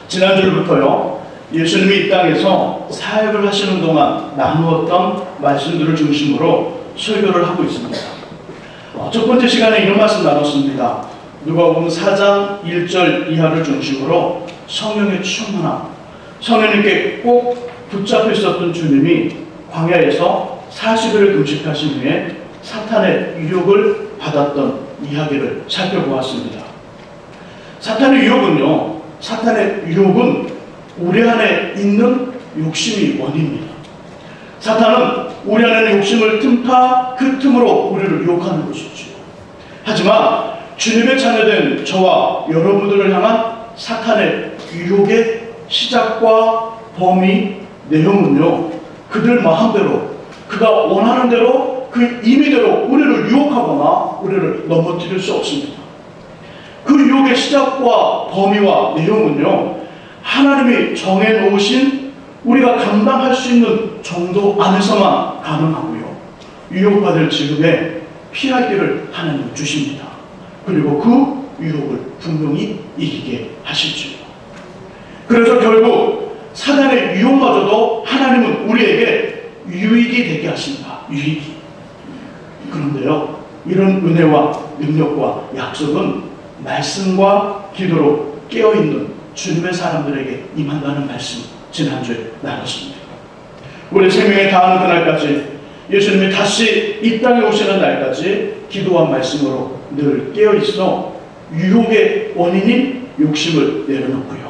지난주부터요, 예수님이 이 땅에서 사역을 하시는 동안 나누었던 말씀들을 중심으로 설교를 하고 있습니다. 첫 번째 시간에 이런 말씀 나눴습니다. 누가복음 4장 1절 이하를 중심으로 성령의 충만함, 성령님께 꼭 붙잡혀 있었던 주님이 광야에서 40일을 금식하신 후에 사탄의 유혹을 받았던 이야기를 살펴보았습니다. 사탄의 유혹은 우리 안에 있는 욕심이 원인입니다. 사탄은 우리 안에 있는 욕심을 틈타 그 틈으로 우리를 유혹하는 것이죠. 하지만 주님의 자녀된 저와 여러분들을 향한 사탄의 유혹의 시작과 범위, 내용은요, 그들 마음대로, 그가 원하는 대로, 그 임의대로 우리를 유혹하거나 우리를 넘어뜨릴 수 없습니다. 그 유혹의 시작과 범위와 내용은요, 하나님이 정해놓으신 우리가 감당할 수 있는 정도 안에서만 가능하고요, 유혹받을 즈음에 피할 길을 하나님 주십니다. 그리고 그 유혹을 분명히 이기게 하시죠. 그래서 결국 사단의 유혹마저도 하나님은 우리에게 유익이 되게 하십니다. 유익이. 그런데요, 이런 은혜와 능력과 약속은 말씀과 기도로 깨어있는 주님의 사람들에게 임한다는 말씀 지난주에 나눴습니다. 우리 생명에 다하는 그날까지, 예수님이 다시 이 땅에 오시는 날까지 기도와 말씀으로 늘 깨어있어 유혹의 원인인 욕심을 내려놓고요,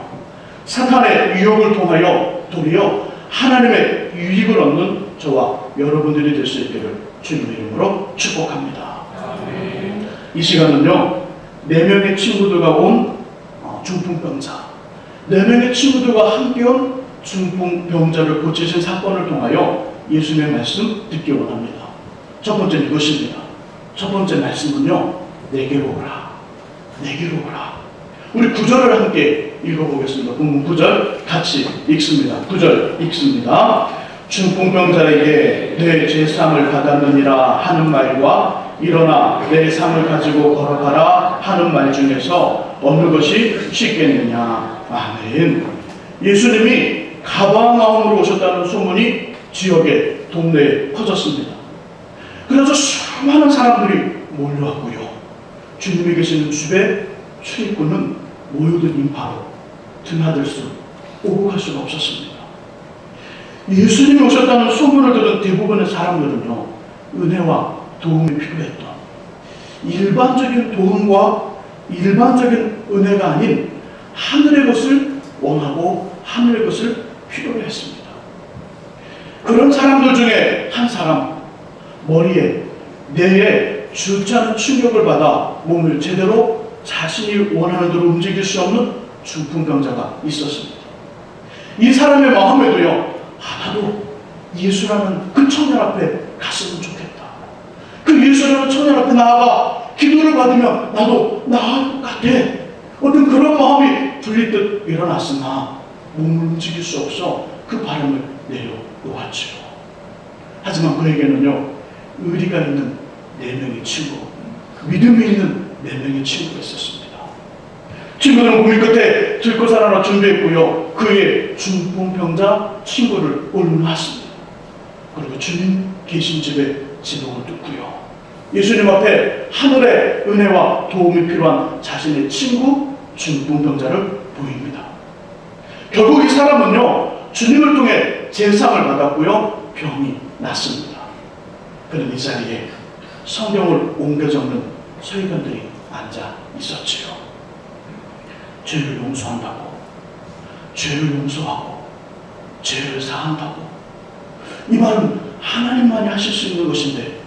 사탄의 유혹을 통하여 도리어 하나님의 유익을 얻는 저와 여러분들이 될 수 있기를 주님의 이름으로 축복합니다. 아멘. 이 시간은요, 4명의 친구들과 온 중풍병자, 4명의 친구들과 함께 온 중풍병자를 고치신 사건을 통하여 예수님의 말씀 듣기 원합니다. 첫 번째는 이것입니다. 첫 번째 말씀은요, 내게로 오라, 내게로 오라. 우리 9절을 함께 읽어보겠습니다. 본문 9절 같이 읽습니다. 9절 읽습니다. 중풍병자에게 내 죄사함을 받았느니라 하는 말과 일어나 내 삶을 가지고 걸어가라 하는 말 중에서 어느 것이 쉽겠느냐. 아멘. 예수님이 가버나움으로 오셨다는 소문이 지역의 동네에 퍼졌습니다. 그래서 수많은 사람들이 몰려왔고요, 주님이 계시는 집에 출입구는 모여든 인파로 드나들 수, 오고 갈 수가 없었습니다. 예수님이 오셨다는 소문을 들은 대부분의 사람들은요, 은혜와 도움이 필요했던, 일반적인 도움과 일반적인 은혜가 아닌 하늘의 것을 원하고 하늘의 것을 필요로 했습니다. 그런 사람들 중에 한 사람, 머리에, 뇌에 죽지 않은 충격을 받아 몸을 제대로 자신이 원하는 대로 움직일 수 없는 중풍병자가 있었습니다. 이 사람의 마음에도요, 나도 예수라는 그 청년 앞에 갔으면 좋겠다. 그 예수라는 청년 앞에 나아가 기도를 받으면 나도 나을 것 같아. 어떤 그런 마음이 들릴 듯 일어났으나 몸을 움직일 수 없어 그 바람을 내려놓았죠. 하지만 그에게는요, 의리가 있는 4명의 친구, 믿음이 있는 4명의 친구가 있었습니다. 친구는 고민 끝에 들것을 하나 준비했고요, 그의 중풍병자 친구를 올려놨습니다. 그리고 주님 계신 집에 지붕을 뚫고요, 예수님 앞에 하늘의 은혜와 도움이 필요한 자신의 친구 중풍병자를 보입니다. 결국 이 사람은요, 주님을 통해 제사함을 받았고요, 병이 났습니다. 그는 이 자리에 성경을 옮겨 적는 서기관들이 앉아 있었지요. 죄를 용서한다고, 죄를 용서하고, 죄를 사한다고. 이 말은 하나님만이 하실 수 있는 것인데,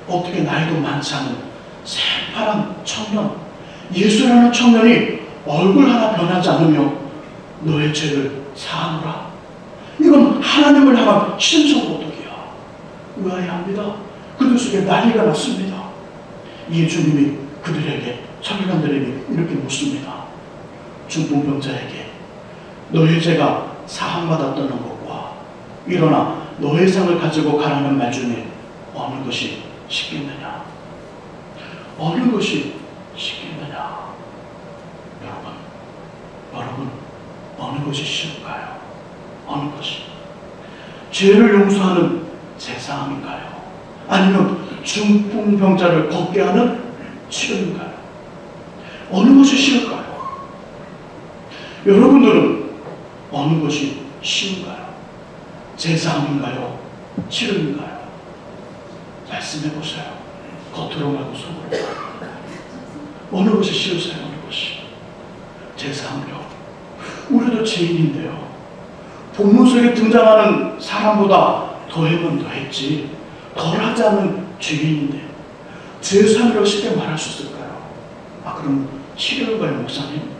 어떻게 나이도 많지 않은 새파란 청년, 예수라는 청년이 얼굴 하나 변하지 않으며 너의 죄를 사하노라. 이건 하나님을 향한 신성 도덕이야. 의아해합니다. 그들 속에 난리가 났습니다. 이에 주님이 그들에게, 서기관들에게 이렇게 묻습니다. 중풍병자에게 너의 죄가 사함받았다는 것과 일어나 너의 상을 가지고 가라는 말 중에 어느 것이 쉽겠느냐? 어느 것이 쉽겠느냐? 여러분 어느 것이 쉬울까요? 어느 것이? 죄를 용서하는 제사함인가요? 아니면 중풍병자를 걷게 하는 치료인가요? 어느 것이 쉬울까요? 여러분들은 어느 것이 쉬운가요? 제사함인가요? 치료인가요? 말씀해보세요. 겉으로 말고 속으로. 어느 것이 쉬우세요? 어느 것이? 제사함요. 우리도 죄인인데요. 본문 속에 등장하는 사람보다 더하면 더했지 덜하지 않은 죄인인데 제사함이라고 쉽게 말할 수 있을까요? 아, 그럼 치료인가요, 목사님?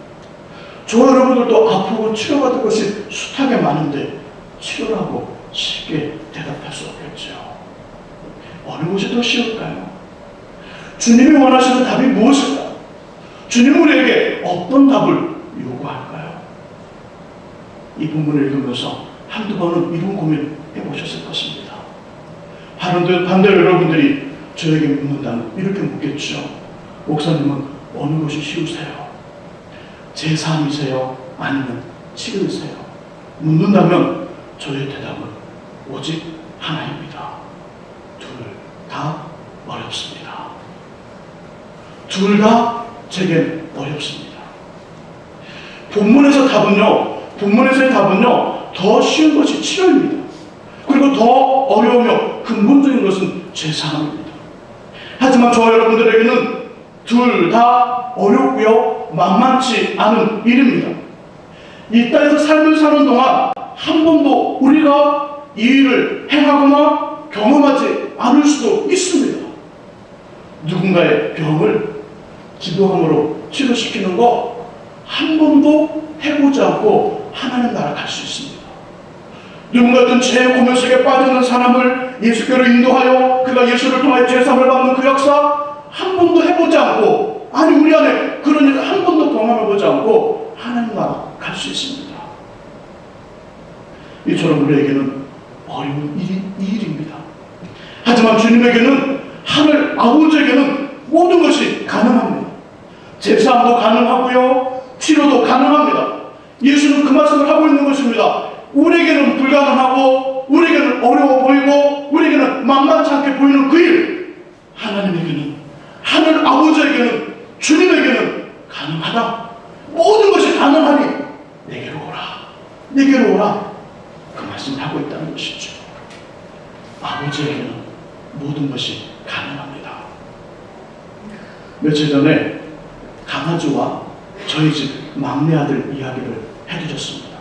저와 여러분들도 아프고 치료받을 것이 숱하게 많은데 치료라고 쉽게 대답할 수 없겠죠. 어느 것이 더 쉬울까요? 주님이 원하시는 답이 무엇일까요? 주님은 우리에게 어떤 답을 요구할까요? 이 본문을 읽으면서 한두 번은 이런 고민 해보셨을 것입니다. 반대로 여러분들이 저에게 묻는다면 이렇게 묻겠죠. 목사님은 어느 것이 쉬우세요? 제사함이세요? 아니면 치료이세요? 묻는다면 저의 대답은 오직 하나입니다. 둘 다 어렵습니다. 둘 다 제겐 어렵습니다. 본문에서의 답은요, 더 쉬운 것이 치료입니다. 그리고 더 어려우며 근본적인 것은 제사함입니다. 하지만 저와 여러분들에게는 둘 다 어렵고요, 만만치 않은 일입니다. 이 땅에서 삶을 사는 동안 한 번도 우리가 이 일을 행하거나 경험하지 않을 수도 있습니다. 누군가의 병을 기도함으로 치료시키는 거 한 번도 해보지 않고 하나님 나라 갈 수 있습니다. 누군가 어떤 죄의 고면 속에 빠져있는 사람을 예수께로 인도하여 그가 예수를 통하여 제사함을 받는 그 역사 한 번도 해보지 않고, 아니 우리 안에 그런 일을 한 번도 경험해보지 않고 하나님 나라 갈 수 있습니다. 이처럼 우리에게는 어려운 일입니다. 하지만 주님에게는, 하늘 아버지에게는 모든 것이 가능합니다. 제사함도 가능하고요, 치료도 가능합니다. 예수는 그 말씀을 하고 있는 것입니다. 우리에게는 불가능하고 우리에게는 어려워 보이고 우리에게는 만만치 않게 보이는 그 일, 하나님에게는, 하늘 아버지에게는, 주님에게는 가능하다. 모든 것이 가능하니 내게로 오라, 내게로 오라, 그 말씀을 하고 있다는 것이죠. 아버지에게는 모든 것이 가능합니다. 며칠 전에 강아지와 저희 집 막내 아들 이야기를 해드렸습니다.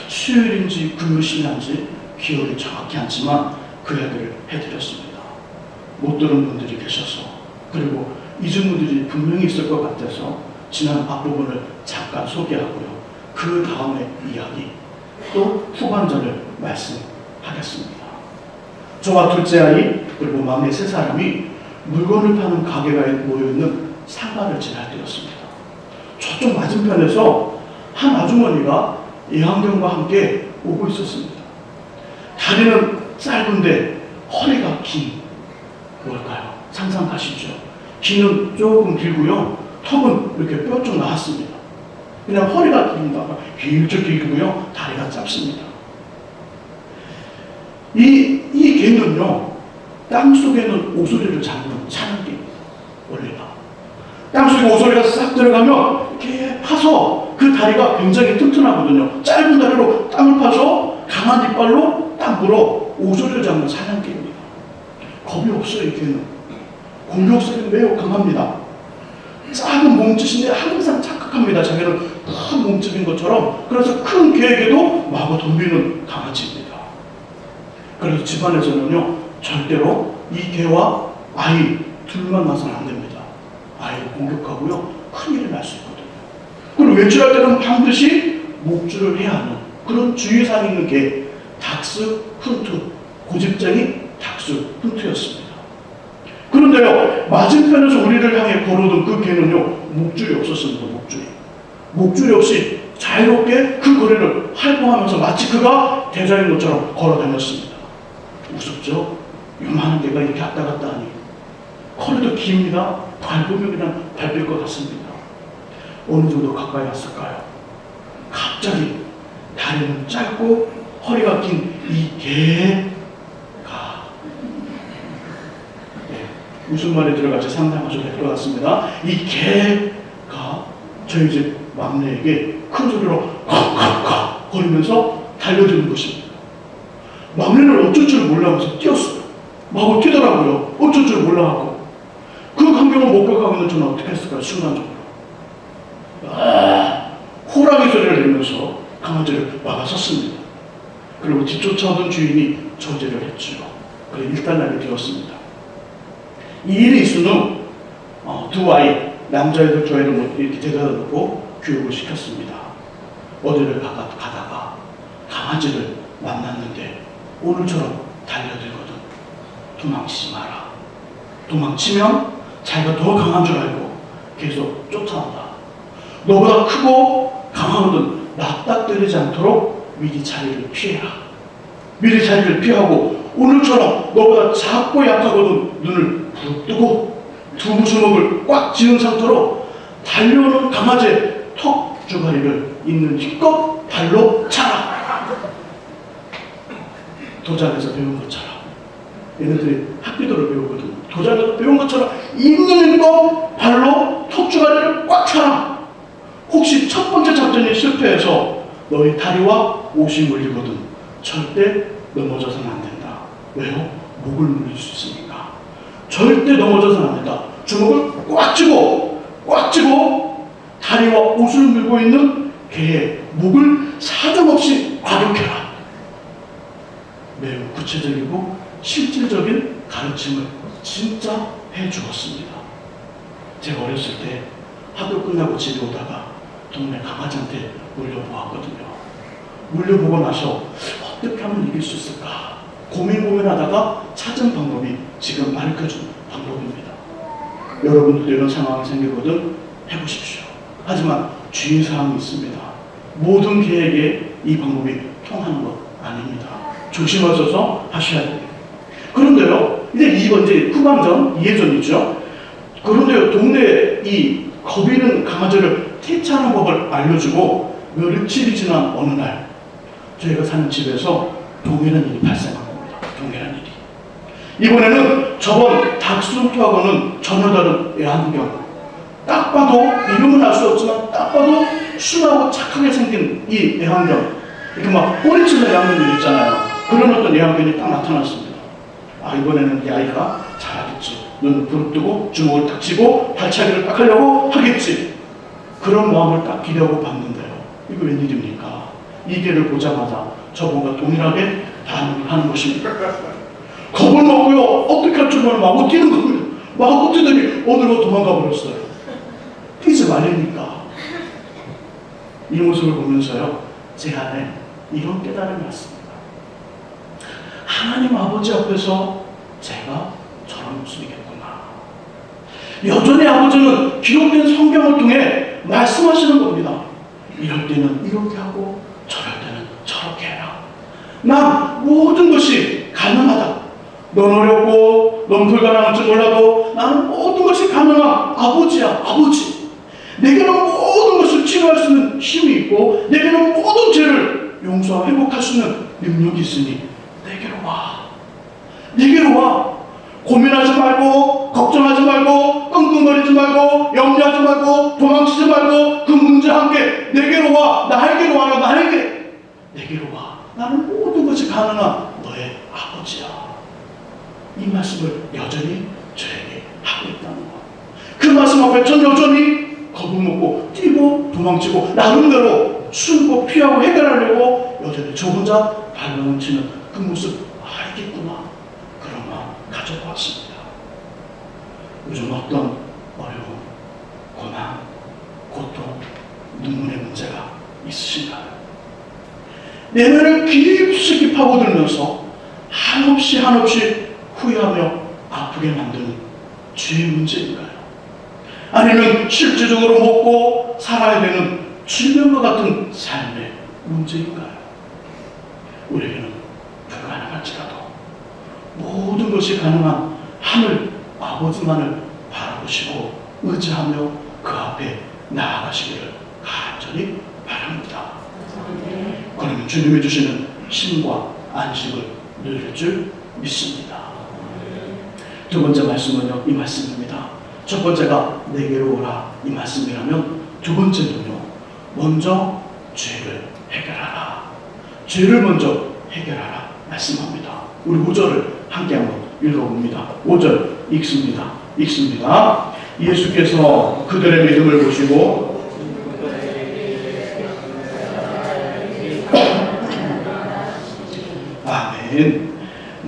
수요일인지 금요일인지 기억이 정확히 않지만 그 이야기를 해드렸습니다. 못 들은 분들이 계셔서, 그리고 잊은 분들이 분명히 있을 것 같아서 지난 앞부분을 잠깐 소개하고요, 그 다음에 이야기, 또 후반전을 말씀하겠습니다. 저와 둘째 아이 그리고 막내 세 사람이 물건을 파는 가게가에 모여있는 상가를 지날 때였습니다. 저쪽 맞은편에서 한 아주머니가 애완견과 함께 오고 있었습니다. 다리는 짧은데 허리가 긴, 뭘까요? 상상 가시죠? 귀는 조금 길고요, 턱은 이렇게 뼈쪽 나왔습니다. 그냥 허리가 길쭉 길고요, 다리가 짧습니다. 이 개는요, 땅속에는 오소리를 잡는 사냥개입니다. 원래가 땅속에 오소리가 싹 들어가면 이렇게 파서 그 다리가 굉장히 튼튼하거든요. 짧은 다리로 땅을 파서 강한 이빨로 딱 물어 오소리를 잡는 사냥개입니다. 겁이 없어요. 이 개는 공격성이 매우 강합니다. 작은 몸짓인데 항상 착각합니다. 자기는 큰 몸집인 것처럼. 그래서 큰 개에게도 마구 덤비는 강아지입니다. 그래서 집안에서는요, 절대로 이 개와 아이 둘만 나서는 안 됩니다. 아이를 공격하고요, 큰일이 날 수 있거든요. 그리고 외출할 때는 반드시 목줄을 해야 하는 그런 주의사항이 있는 개, 닥스 훈트, 고집쟁이 닥스 훈트였습니다. 그런데요, 맞은편에서 우리를 향해 걸어오던 그 개는요, 목줄이 없었습니다. 목줄이 없이 자유롭게 그 거리를 활보하면서 마치 그가 대장인 것처럼 걸어다녔습니다. 무섭죠? 요만한 개가 이렇게 왔다 갔다 하니. 허리도 깁니다. 밟으면 그냥 밟힐 것 같습니다. 어느 정도 가까이 왔을까요? 갑자기 다리는 짧고 허리가 긴 이 개가, 무슨 말이 들어갈지 상상하셔도 될 것 같습니다. 이 개가 저희 집 막내에게 큰 소리로 칵칵칵 거리면서 달려드는 것입니다. 막내는 어쩔 줄 몰라서 뛰었어요. 마구 뛰더라고요. 어쩔 줄 몰라하고. 그 광경을 목격하고 있는 저는 어떻게 했을까요? 순간적으로 호랑이 소리를 내면서 강아지를 막아섰습니다. 그리고 뒤쫓아오던 주인이 저지를 했죠. 그래 일단락이 되었습니다. 이 일이 있은 후 두 아이, 남자애들 두 아이를 이렇게 데려다 놓고 교육을 시켰습니다. 어디를 가다가 강아지를 만났는데 오늘처럼 달려들거든. 도망치지 마라. 도망치면 자기가 더 강한 줄 알고 계속 쫓아온다. 너보다 크고 강하거든 납작거리지 않도록 미리 자리를 피해라. 미리 자리를 피하고 오늘처럼 너보다 작고 약하거든 눈을 부릅뜨고 두 주먹을 꽉 쥐은 상태로 달려오는 강아지의 턱 주가리를 있는 힘껏 발로 차라. 도장에서 배운 것처럼. 얘네들이 학교도를 배우거든. 도장에서 배운 것처럼 있는 힘껏 발로 턱 주가리를 꽉 차라. 혹시 첫 번째 작전이 실패해서 너희 다리와 옷이 물리거든 절대 넘어져서는 안 된다. 왜요? 목을 물릴 수 있으니까. 절대 넘어져서는 안 된다. 주먹을 꽉 쥐고 다리와 옷을 물고 있는 개의 목을 사정없이 과격해라. 매우 구체적이고 실질적인 가르침을 진짜 해주었습니다. 제가 어렸을 때 학교 끝나고 집에 오다가 동네 강아지한테 물려보았거든요. 물려보고 나서 어떻게 하면 이길 수 있을까 고민하다가 찾은 방법이 지금 가르쳐준 방법입니다. 여러분들도 이런 상황이 생기거든 해보십시오. 하지만 주의사항이 있습니다. 모든 개에게 이 방법이 통하는 것 아닙니다. 조심하셔서 하셔야 돼요. 그런데요, 이제 후반전, 이해전이죠. 그런데요, 동네에 이 겁이 있는 강아지를 퇴치하는 법을 알려주고 며칠이 지난 어느 날 저희가 사는 집에서 동일한 일이 발생한 겁니다. 동일한 일이. 이번에는 저번 닥스훈트하고는 전혀 다른 애완견. 딱 봐도 이름은 알 수 없지만 딱 봐도 순하고 착하게 생긴 이 애완견. 이렇게 막 꼬리치는 애완견들 있잖아요. 그런 어떤 애완견이 딱 나타났습니다. 이번에는 이 아이가 잘하겠지. 눈을 부릅뜨고 주먹을 딱 쥐고 발차기를 딱 하려고 하겠지. 그런 마음을 딱 기대하고 봤는데요. 이거 웬일입니까? 이 개를 보자마자 저번과 동일하게 반응을 하는 것입니다. 겁을 먹고요. 어떻게 할 줄 모르고 마구 뛰는 겁니다. 마구 뛰더니 어디로 도망가 버렸어요. 뛰지 말라니까. 이 모습을 보면서요. 제 안에 이런 깨달음이 왔습니다. 하나님 아버지 앞에서 제가 저런 모습이겠구나. 여전히 아버지는 기록된 성경을 통해 말씀하시는 겁니다. 이럴 때는 이렇게 하고 저럴 때는 저렇게 해라. 난 모든 것이 가능하다. 넌 어렵고 넌 불가능할지 몰라도 나는 모든 것이 가능한 아버지야. 아버지. 내게는 모든 것을 치료할 수 있는 힘이 있고 내게는 모든 죄를 용서하고 회복할 수 있는 능력이 있으니 내게로 와. 내게로 와. 고민하지 말고 걱정하지 말고 끙끙거리지 말고 염려하지 말고 도망치지 말고 그 문제와 함께 내게로 와. 나에게로 와라. 내게로 와. 나는 모든 것이 가능한 너의 아버지야. 이 말씀을 여전히 저에게 하고 있다는 것. 그 말씀 앞에 전 여전히 겁을 먹고 뛰고 도망치고 나름대로 숨고 피하고 해결하려고 여전히 저 혼자 발버둥 치는 그 모습 알겠구나. 그런 마음 가져고 왔습니다. 요즘 어떤 어려움, 고난, 고통, 눈물의 문제가 있으신가요? 내면을 깊숙이 파고들면서 한없이 후회하며 아프게 만드는 죄의 문제인가요? 아니면 실질적으로 먹고 살아야 되는 질병과 같은 삶의 문제인가요? 우리에게는 불가능할지라도 모든 것이 가능한 하늘 아버지만을 바라보시고 의지하며 그 앞에 나아가시기를 간절히 바랍니다. 주님이 주시는 쉼과 안식을 누릴 줄 믿습니다. 두 번째 말씀은요, 이 말씀입니다. 첫 번째가 내게로 오라, 이 말씀이라면 두 번째는요, 먼저 죄를 해결하라. 죄를 먼저 해결하라 말씀합니다. 우리 5절을 함께 한번 읽어봅니다. 5절 읽습니다. 예수께서 그들의 믿음을 보시고 아멘.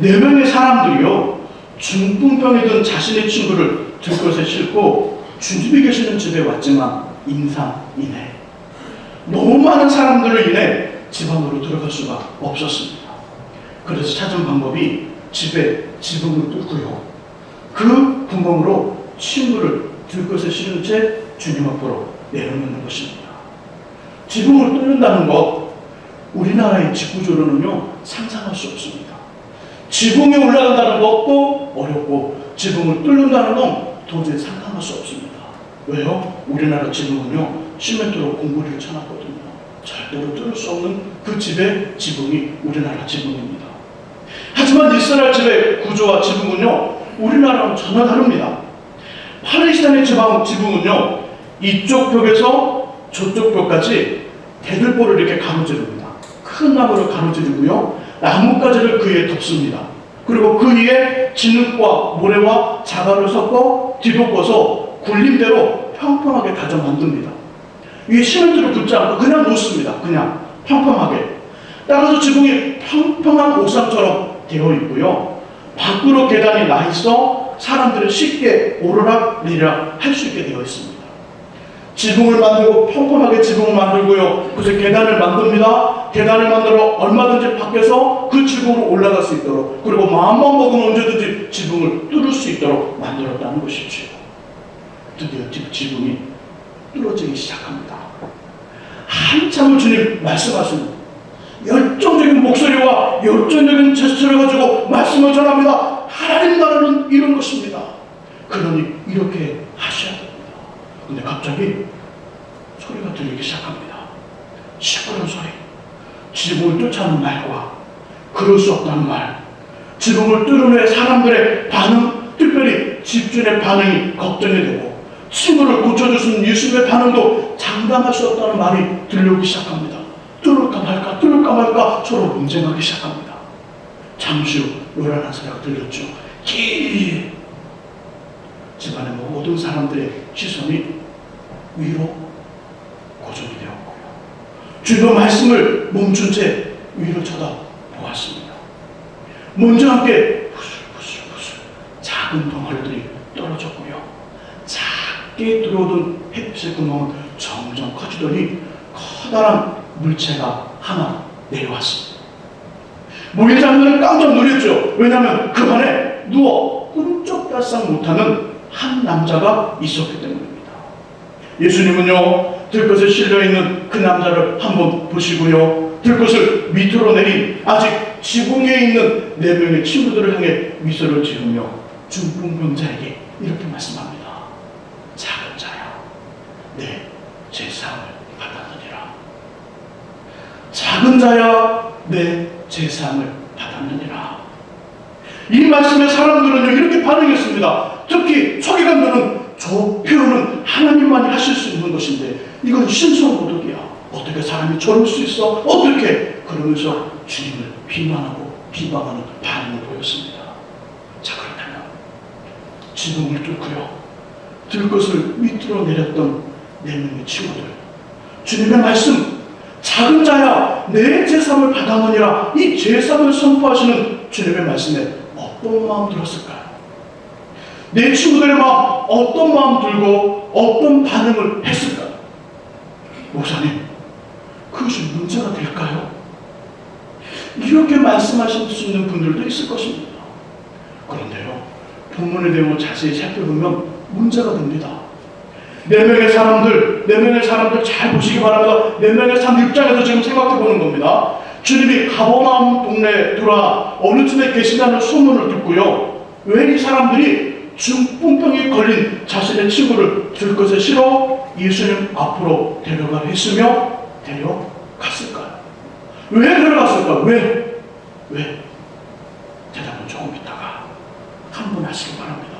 4명의 사람들이요, 중풍병에 든 자신의 친구를 들것에 싣고 주님이 계시는 집에 왔지만 임산이네. 너무 많은 사람들로 인해 집 안으로 들어갈 수가 없었습니다. 그래서 찾은 방법이 집에 지붕을 뚫고요, 그 구멍으로 친구를 들것에 실은 채 주님 앞으로 내려놓는 것입니다. 지붕을 뚫는다는 것, 우리나라의 집구조로는요 상상할 수 없습니다. 지붕에 올라간다는 것도 어렵고 지붕을 뚫는다는 건 도저히 상상할 수 없습니다. 왜요? 우리나라 지붕은요 시멘트로 공구리를 쳐놨거든요. 절대로 뚫을 수 없는 그 집의 지붕이 우리나라 지붕입니다. 하지만 이스라엘 집의 구조와 지붕은요 우리나라랑 전혀 다릅니다. 팔레스타인의 지붕은요 이쪽 벽에서 저쪽 벽까지 대들보를 이렇게 가로지릅니다. 큰 나무를 가로지르고요, 나뭇가지를 그 위에 덮습니다. 그리고 그 위에 진흙과 모래와 자갈을 섞어 뒤덮어서 굴림대로 평평하게 다져 만듭니다. 위에 시멘트를 붓지 않고 그냥 놓습니다. 그냥 평평하게. 따라서 지붕이 평평한 옥상처럼 되어 있고요, 밖으로 계단이 나 있어 사람들이 쉽게 오르락 내리락 할 수 있게 되어 있습니다. 지붕을 만들고 평평하게 지붕을 만들고요, 그래서 계단을 만듭니다. 계단을 만들어 얼마든지 밖에서 그 지붕으로 올라갈 수 있도록, 그리고 마음만 먹으면 언제든지 지붕을 뚫을 수 있도록 만들었다는 것이죠. 드디어 지붕이 뚫어지기 시작합니다. 한참을 주님 말씀하십니다. 열정적인 목소리와 열정적인 제스처를 가지고 말씀을 전합니다. 하나님 나라는 이런 것입니다. 그러니 이렇게 하셔야 됩니다. 근데 갑자기 소리가 들리기 시작합니다. 시끄러운 소리, 지붕을 쫓아오는 말과 그럴 수 없다는 말, 지붕을 뚫은 후에 사람들의 반응, 특별히 집주인의 반응이 걱정이 되고 친구를 고쳐주신 예수님의 반응도 장담할 수 없다는 말이 들려오기 시작합니다. 뚫을까 말까 서로 논쟁하기 시작합니다. 잠시 후 요란한 소리가 들렸죠. 집안의 모든 사람들의 시선이 위로 고정이 되었고요, 주님의 말씀을 멈춘 채 위로 쳐다보았습니다. 먼저 함께 부슬부슬 작은 덩어리들이 떨어졌고요, 작게 들어오던 햇빛의 구멍은 점점 커지더니 커다란 물체가 하나 내려왔습니다. 목회자들은 깜짝 놀랐죠. 왜냐하면 그 안에 누워 끈적달싹 못하는 한 남자가 있었기 때문입니다. 예수님은요 들것에 실려있는 그 남자를 한번 보시고요, 들것을 밑으로 내린 아직 지붕에 있는 4명의 친구들을 향해 미소를 지으며 중풍병자에게 이렇게 말씀합니다. 작은 자야, 내 제사함을 받았느니라. 작은 자야, 내 제사함을 받았느니라. 이 말씀에 사람들은요 이렇게 반응했습니다. 특히 서기관들은 저 표현은 하나님만이 하실 수 있는 것인데 이건 신성모독이야, 어떻게 사람이 저럴 수 있어, 어떻게, 그러면서 주님을 비난하고 비방하는 반응을 보였습니다. 자, 그렇다면 지붕을 뚫고요 들것을 밑으로 내렸던 4명의 친구들, 주님의 말씀, 작은 자야 내 제사함을 받았느니라, 이 제사함을 선포하시는 주님의 말씀에 어떤 마음 들었을까요? 내 친구들의 마음 어떤 마음 들고 어떤 반응을 했을까요? 목사님, 그것이 문제가 될까요? 이렇게 말씀하실 수 있는 분들도 있을 것입니다. 그런데요, 본문의 내용을 자세히 살펴보면 문제가 됩니다. 4명의 사람들 잘 보시기 바랍니다. 4명의 사람 입장에서 지금 생각해 보는 겁니다. 주님이 가버나움 동네에 돌아 어느 집에 계신다는 소문을 듣고요, 왜 이 사람들이 중풍병이 걸린 자신의 친구를 들것에 실어 예수님 앞으로 데려가 했으며 데려갔을까요? 왜 들어갔을까? 왜? 대답은 조금 있다가 한 번 하시기 바랍니다.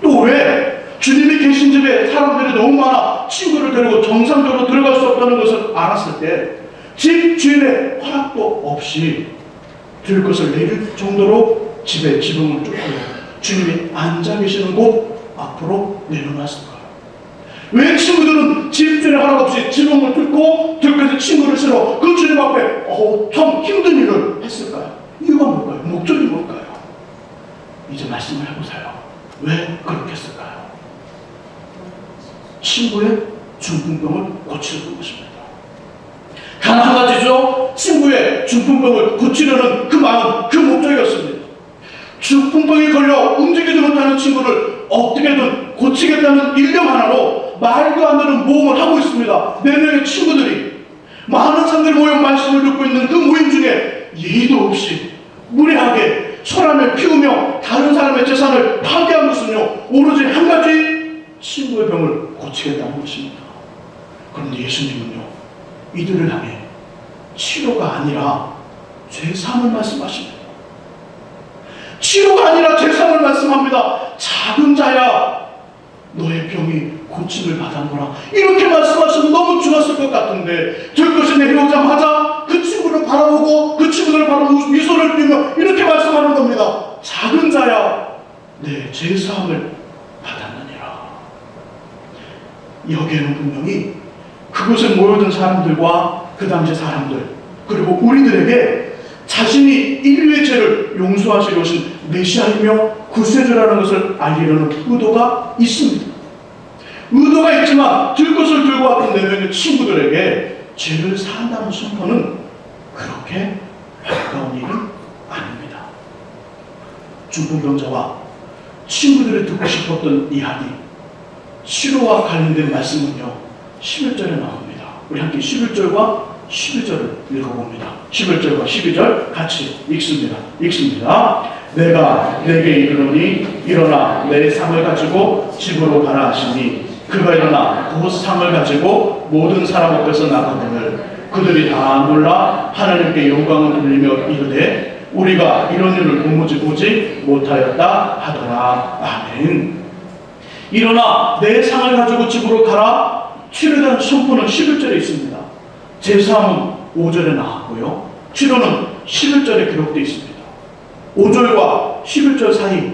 또 왜 주님이 계신 집에 사람들이 너무 많아 친구를 데리고 정상적으로 들어갈 수 없다는 것을 알았을 때 집 주인의 허락도 없이 들것을 내릴 정도로 집에 지붕을 뚫고 주님이 앉아 계시는 곳 앞으로 내려놨을까요? 왜 친구들은 집 주인의 허락 없이 지붕을 뚫고 들것에 친구를 실어 그 주님 앞에 참 힘든 일을 했을까요? 이유가 뭘까요? 목적이 뭘까요? 이제 말씀을 해보세요. 왜 그렇게 했을까요? 친구의 중풍병을 고치려는 것입니다. 단 한 가지죠. 친구의 중풍병을 고치려는 그 마음, 그 목적이었습니다. 중풍병에 걸려 움직이지 못하는 친구를 어떻게든 고치겠다는 일념 하나로 말도 안 되는 모험을 하고 있습니다. 4명의 친구들이 많은 사람들이 모여 말씀을 듣고 있는 그 모임 중에 예의도 없이 무례하게 소란을 피우며 다른 사람의 재산을 파괴한 것은요, 오로지 한 가지, 친구의 병을 고치겠다는 것입니다. 그런데 예수님은요, 이들을 향해 치료가 아니라 죄사함을 말씀하십니다. 치료가 아니라 죄사함을 말씀합니다. 작은 자야, 너의 병이 고침을 받았노라. 이렇게 말씀하셔도 너무 좋았을 것 같은데 들것이 내려오자마자 그 친구를 바라보고 그 친구들을 바라보고 미소를 띄우며 이렇게 말씀하는 겁니다. 작은 자야, 내 죄사함을 받았느니라. 여기에는 분명히 그곳에 모여든 사람들과 그 당시 사람들 그리고 우리들에게 자신이 인류의 죄를 용서하시려 오신 메시아이며 구세주라는 것을 알리려는 의도가 있습니다. 의도가 있지만 들것을 들고 왔던 4명의 친구들에게 죄를 사한다는 선포는 그렇게 반가운 일은 아닙니다. 중풍병자와 친구들이 듣고 싶었던 이야기, 치료와 관련된 말씀은요 11절에 나옵니다. 우리 함께 11절과 12절을 읽어봅니다. 11절과 12절 같이 읽습니다. 내가 내게 이르노니 일어나 내 상을 가지고 집으로 가라 하시니 그가 일어나 그 상을 가지고 모든 사람 앞에서 나가거늘 그들이 다 놀라 하나님께 영광을 돌리며 이르되 우리가 이런 일을 도무지 보지 못하였다 하더라. 아멘. 일어나 내 상을 가지고 집으로 가라. 치료된 선포는 11절에 있습니다. 제사함은 5절에 나왔고요. 치료는 11절에 기록되어 있습니다. 5절과 11절 사이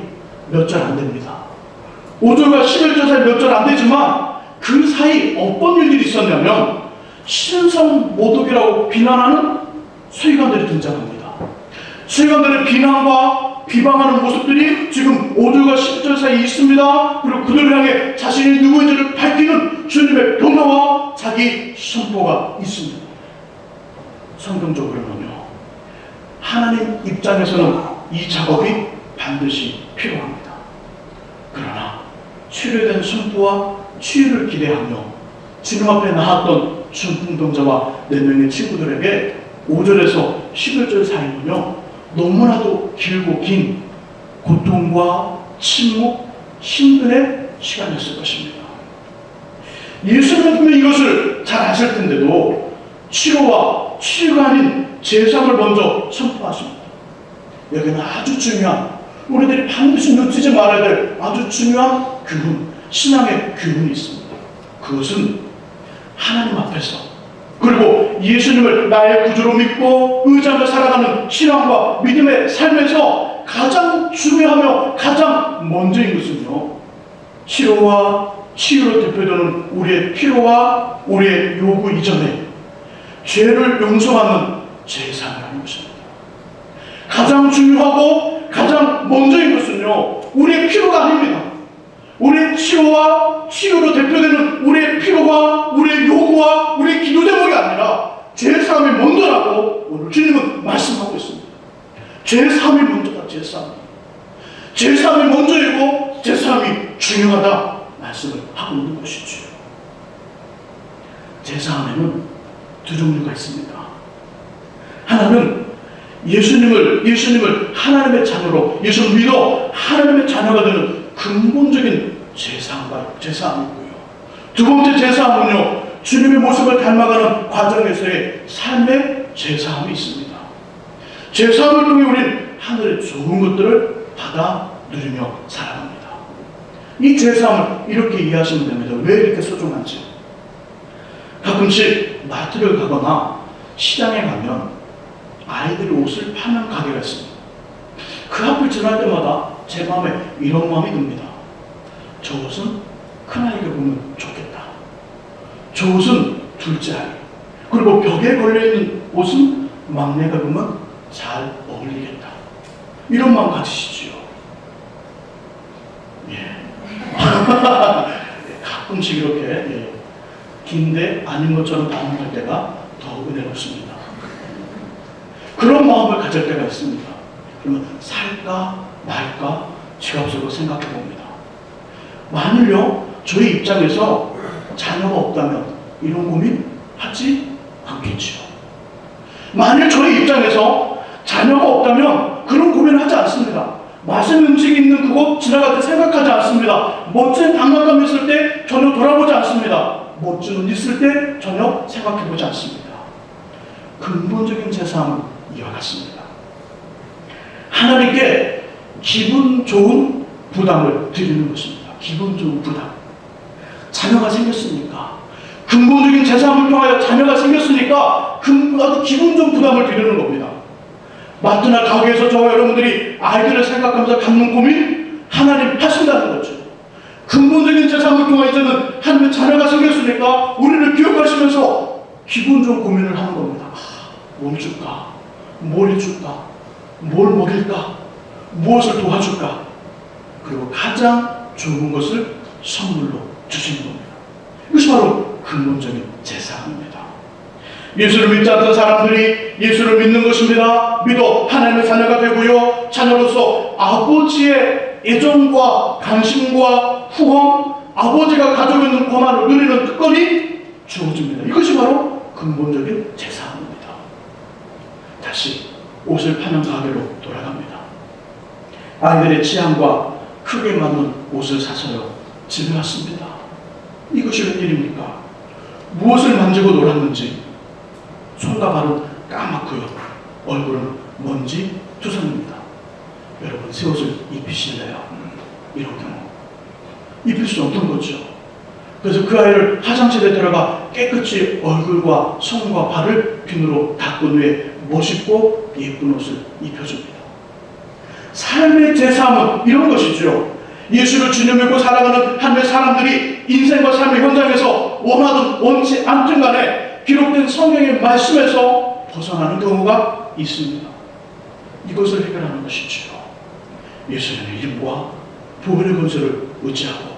몇 절 안 됩니다. 5절과 11절 사이 몇 절 안 되지만 그 사이 어떤 일들이 있었냐면 신성 모독이라고 비난하는 서기관들이 등장합니다. 서기관들의 비난과 비방하는 모습들이 지금 5절과 10절 사이에 있습니다. 그리고 그들을 향해 자신이 누구인지를 밝히는 주님의 변화와 자기 선포가 있습니다. 성경적으로는요, 하나님 입장에서는 이 작업이 반드시 필요합니다. 그러나 치료된 선포와 치유를 기대하며 주님 앞에 나왔던 중풍병자와 4명의 친구들에게 5절에서 11절 사이는요 너무나도 길고 긴 고통과 침묵, 힘듦의 시간이었을 것입니다. 예수님은 분명히 이것을 잘 아실 텐데도 치료와 치유가 아닌 제사함을 먼저 선포하십니다. 여기는 아주 중요한, 우리들이 반드시 놓치지 말아야 될 아주 중요한 교훈, 신앙의 교훈이 있습니다. 그것은 하나님 앞에서 그리고 예수님을 나의 구주로 믿고 의지하며 살아가는 신앙과 믿음의 삶에서 가장 중요하며 가장 먼저인 것은요, 치료와 치유로 대표되는 우리의 필요와 우리의 요구 이전에 죄를 용서하는 제사라는 것입니다. 가장 중요하고 가장 먼저인 것은요 우리의 필요가 아닙니다. 우리의 치료와 치유로 대표되는 우리의 필요와 우리의 요구와 우리의 기도 제목이 아니라 죄사함이 먼저라고 오늘 주님은 말씀하고 있습니다. 죄사함이 먼저다. 죄사함이 먼저이고 죄사함이 중요하다 말씀을 하고 있는 것이죠. 제사함에는 두 종류가 있습니다. 하나는 예수님을 하나님의 자녀로, 예수를 믿어 하나님의 자녀가 되는 근본적인 제사함이고요. 두 번째 제사함은요, 주님의 모습을 닮아가는 과정에서의 삶의 제사함이 있습니다. 제사함을 통해 우리는 하늘의 좋은 것들을 받아 누리며 살아갑니다. 이 제사함을 이렇게 이해하시면 됩니다. 왜 이렇게 소중한지. 가끔씩 마트를 가거나 시장에 가면 아이들이 옷을 파는 가게가 있습니다. 그 앞을 지날 때마다 제 마음에 이런 마음이 듭니다. 저 옷은 큰아이가 보면 좋겠다. 저 옷은 둘째 아이. 그리고 벽에 걸려있는 옷은 막내가 보면 잘 어울리겠다. 이런 마음 가지시지요. 예. 가끔씩 이렇게 긴데 아닌 것처럼 반응할 때가 더 은혜롭습니다. 그런 마음을 가질 때가 있습니다. 그러면 살까 말까 지갑 속으로 생각해 봅니다. 만일요 저희 입장에서 자녀가 없다면 이런 고민 하지 않겠지요. 만일 저희 입장에서 자녀가 없다면 그런 고민을 하지 않습니다. 맛있는 음식이 있는 그곳 지나갈 때 생각하지 않습니다. 멋진 장난감 있을 때 전혀 돌아보지 않습니다. 멋진 옷 있을 때 전혀 생각해보지 않습니다. 근본적인 제사함은 이와 같습니다. 하나님께 기분 좋은 부담을 드리는 것입니다. 기분 좋은 부담. 자녀가 생겼으니까, 근본적인 제사함을 통하여 자녀가 생겼으니까 아주 기분 좋은 부담을 드리는 겁니다. 마트나 가게에서 저와 여러분들이 아이들을 생각하면서 갖는 고민 하나님 하신다는 거죠. 근본적인 제사함을 통하여는 하나님의 자녀가 생겼으니까 우리를 기억하시면서 기분 좋은 고민을 하는 겁니다. 뭘 줄까? 뭘 해줄까? 뭘 먹일까? 무엇을 도와줄까? 그리고 가장 좋은 것을 선물로 주시는 겁니다. 이것이 바로 근본적인 제사함입니다. 예수를 믿지 않던 사람들이 예수를 믿는 것입니다. 믿어 하나님의 자녀가 되고요, 자녀로서 아버지의 애정과 관심과 후원, 아버지가 가지고 있는 권한을 누리는 특권이 주어집니다. 이것이 바로 근본적인 제사함입니다. 다시 옷을 파는 가게로 돌아갑니다. 아이들의 취향과 크게 맞는 옷을 사서요 집에 왔습니다. 이것이 웬일입니까? 무엇을 만지고 놀았는지 손과 발은 까맣고요, 얼굴은 먼지 투성입니다. 여러분, 새 옷을 입히실래요? 이런 경우 입힐 수 없는 거죠. 그래서 그 아이를 화장실에 들어가 깨끗이 얼굴과 손과 발을 비누로 닦은 후에 멋있고 예쁜 옷을 입혀줍니다. 삶의 제사함은 이런 것이죠. 예수를 주님 믿고 살아가는 하나님의 사람들이 인생과 삶의 현장에서 원하든 원치 않든 간에 기록된 성경의 말씀에서 벗어나는 경우가 있습니다. 이것을 해결하는 것이지요. 예수님의 이름과 보혈의 권세를 의지하고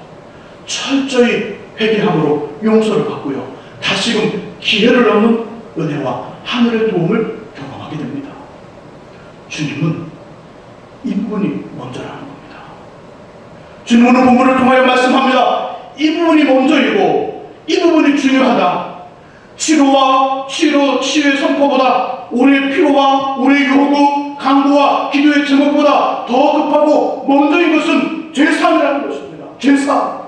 철저히 회개함으로 용서를 받고요, 다시금 기회를 얻는 은혜와 하늘의 도움을 경험하게 됩니다. 주님은 이 부분이 먼저라는 겁니다. 주님은 본문을 통하여 말씀합니다. 이 부분이 먼저이고 이 부분이 중요하다. 치유의 선포보다 우리의 필요와 우리의 요구, 간구와 기도의 제목보다 더 급하고 먼저인 것은 제사함이라는 것입니다. 제사함.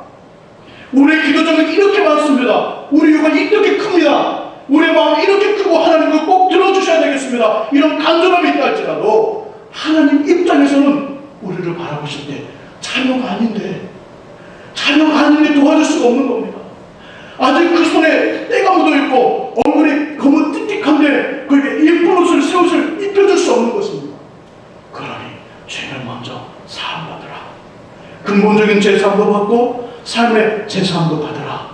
우리의 기도점은 이렇게 많습니다. 우리 요구가 이렇게 큽니다. 우리의 마음이 이렇게 크고 하나님을 꼭 들어주셔야 되겠습니다. 이런 간절함이 있다 할지라도 하나님 입장에서는 우리를 바라보실 때 자녀가 아닌데 도와줄 수가 없는 겁니다. 아직 그 손에 때가 묻어있고 얼굴이 검은 틱틱한데 그에게 예쁜 옷을, 새 옷을 입혀줄 수 없는 것입니다. 그러니 죄를 먼저 사함받으라. 근본적인 제사함도 받고 삶의 제사함도 받으라.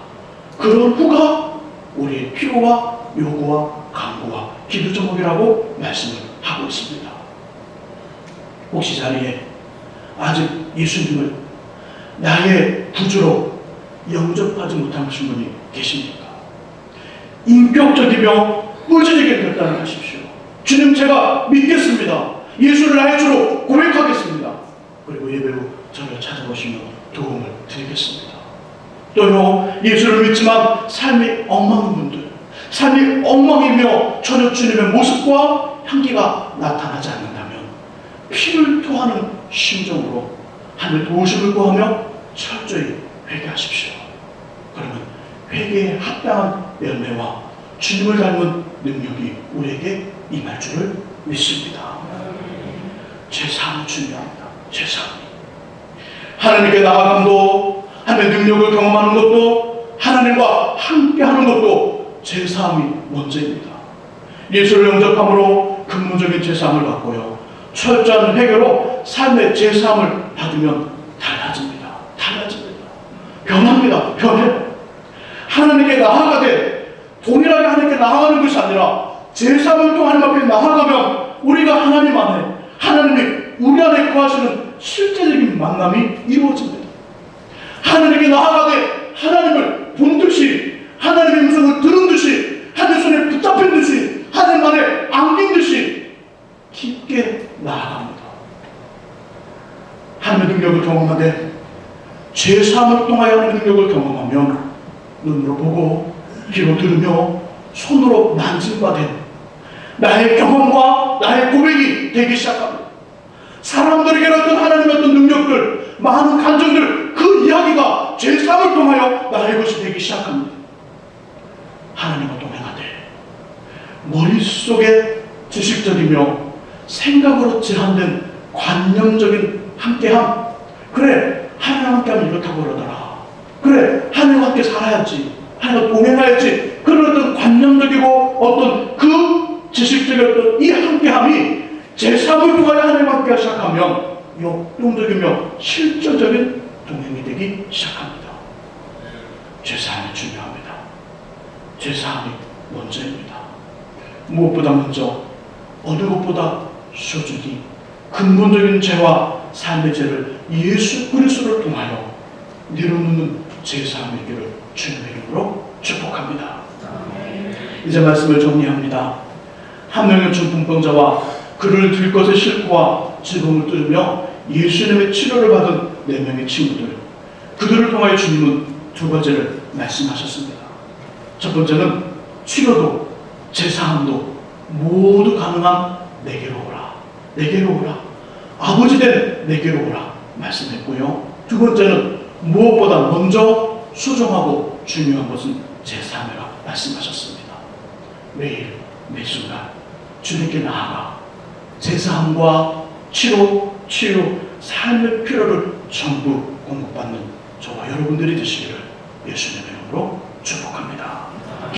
그런 후가 우리의 필요와 요구와 간구와 기도 제목이라고 말씀을 하고 있습니다. 혹시 자리에 아직 예수님을 나의 구주로 영접하지 못하신 분이 계십니까? 인격적이며 꾸준하게 결단하십시오. 주님, 제가 믿겠습니다. 예수를 나의 주로 고백하겠습니다. 그리고 예배 후 저를 찾아오시며 도움을 드리겠습니다. 또요, 예수를 믿지만 삶이 엉망인 분들, 삶이 엉망이며 전혀 주님의 모습과 향기가 나타나지 않는다면 피를 토하는 심정으로 하늘 도우심을 구하며 철저히 회개하십시오. 그러면 회개에 합당한 열매와 주님을 닮은 능력이 우리에게 임할 줄을 믿습니다. 제사함이 중요합니다. 제사함이. 하나님께 나아감도, 하나님의 능력을 경험하는 것도, 하나님과 함께하는 것도 제사함이 먼저입니다. 예수를 영접함으로 근본적인 제사함을 받고요, 철저한 회개로 삶의 제사함을 받으면 달라집니다. 달라집니다. 변합니다. 변해요. 하나님께 나아가되 동일하게 하나님께 나아가는 것이 아니라 제사함을 통해 하나님 앞에 나아가면 우리가 하나님 안에, 하나님이 우리 안에 거하시는 실제적인 만남이 이루어집니다. 하나님께 나아가되 하나님을 본 듯이, 하나님의 음성을 들은 듯이, 하나님 손에 붙잡힌 듯이, 하나님 안에 안긴 듯이 깊게 나아갑니다. 하나님의 능력을 경험하되 제사함을 통하여 하나님의 능력을 경험하면 눈으로 보고 귀로 들으며 손으로 만짐과 된 나의 경험과 나의 고백이 되기 시작합니다. 사람들에게 어떤 하나님의 어떤 능력들, 많은 감정들, 그 이야기가 제사함을 통하여 나의 것이 되기 시작합니다. 하나님과 동행하되 머릿속에 지식적이며 생각으로 제한된 관념적인 함께함, 그래 하나님과 함께하면 이렇다고 그러더라, 그래 하나님과 함께 살아야지, 하나님과 동행해야지, 그런 어떤 관념적이고 어떤 그 지식적인 어떤 이 함께함이 제사함을 통하여 하나님과 함께 시작하면 역동적이며 실질적인 동행이 되기 시작합니다. 제사함이 중요합니다. 제사함이 먼저입니다. 무엇보다 먼저, 어느 것보다 소중히 근본적인 죄와 삶의 죄를 예수 그리스도를 통하여 내려놓는 제사함이 있기를 주님의 이름으로 축복합니다. 이제 말씀을 정리합니다. 한 명의 중풍병자와 그를 들 것의 실고와 즐거움을 들으며 예수님의 치료를 받은 4명의 친구들, 그들을 통하여 주님은 두 가지를 말씀하셨습니다. 첫 번째는 치료도 제사함도 모두 가능한 내게로 오라, 내게로 오라, 아버지 된 내게로 오라 말씀했고요. 두 번째는 무엇보다 먼저 소중하고 중요한 것은 제사함이라 말씀하셨습니다. 매일 매순간 주님께 나아가 제사함과 치료, 삶의 필요를 전부 공급받는 저와 여러분들이 되시기를 예수님의 이름으로 축복합니다.